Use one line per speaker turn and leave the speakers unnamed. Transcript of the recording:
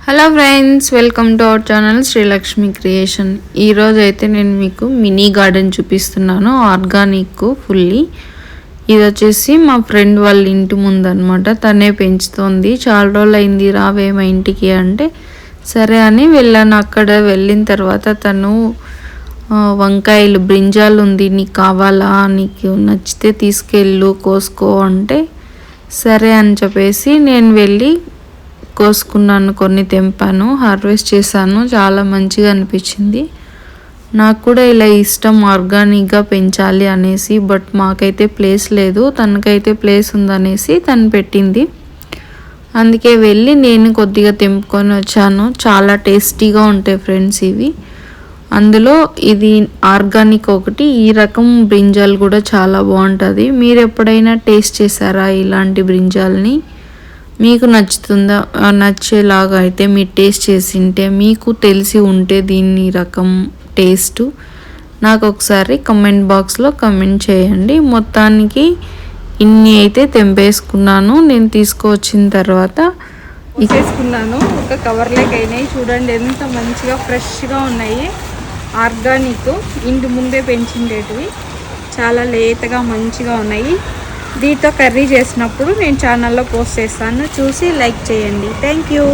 Hello friends, welcome to our channel Srilakshmi creation. ఈరోజు అయితే నేను మీకు మినీ గార్డెన్ చూపిస్తున్నాను, ఆర్గానిక్ ఫుల్లీ. ఇది వచ్చేసి మా ఫ్రెండ్ వాళ్ళ ఇంటి ముందు అనమాట. తనే పెంచుతోంది. చాలా రోజులు అయింది రావే మా ఇంటికి అంటే సరే అని వెళ్ళాను. అక్కడ వెళ్ళిన తర్వాత తను వంకాయలు బ్రింజాలు ఉంది, నీకు కావాలా, నీకు నచ్చితే తీసుకెళ్ళు కోసుకో అంటే సరే అని చెప్పేసి నేను వెళ్ళి కోసుకున్నాను. కొన్ని తెంపాను, హార్వెస్ట్ చేశాను. చాలా మంచిగా అనిపించింది. నాకు కూడా ఇలా ఇష్టం ఆర్గానిక్గా పెంచాలి అనేసి. బట్ మాకైతే ప్లేస్ లేదు, తనకైతే ప్లేస్ ఉందనేసి తను పెట్టింది. అందుకే వెళ్ళి నేను కొద్దిగా తెంపుకొని వచ్చాను. చాలా టేస్టీగా ఉంటాయి ఫ్రెండ్స్ ఇవి. అందులో ఇది ఆర్గానిక్ ఒకటి. ఈ రకం బ్రింజాల్ కూడా చాలా బాగుంటుంది. మీరు ఎప్పుడైనా టేస్ట్ చేశారా ఇలాంటి బ్రింజాల్ని? మీకు నచ్చుతుందా? నచ్చేలాగా అయితే మీరు టేస్ట్ చేసింటే, మీకు తెలిసి ఉంటే దీని రకం టేస్ట్ నాకు ఒకసారి కమెంట్ బాక్స్లో కమెంట్ చేయండి. మొత్తానికి ఇన్ని అయితే తెంపేసుకున్నాను. నేను తీసుకువచ్చిన తర్వాత
వేసుకున్నాను. ఒక కవర్లోకి అయినాయి. చూడండి ఎంత మంచిగా ఫ్రెష్గా ఉన్నాయి. ఆర్గానిక్, ఇంటి ముందే పెంచిండేటివి. చాలా లేతగా మంచిగా ఉన్నాయి. దీంతో కర్రీ చేసినప్పుడు నేను ఛానల్లో పోస్ట్ చేస్తాను, చూసి లైక్ చేయండి. Thank you.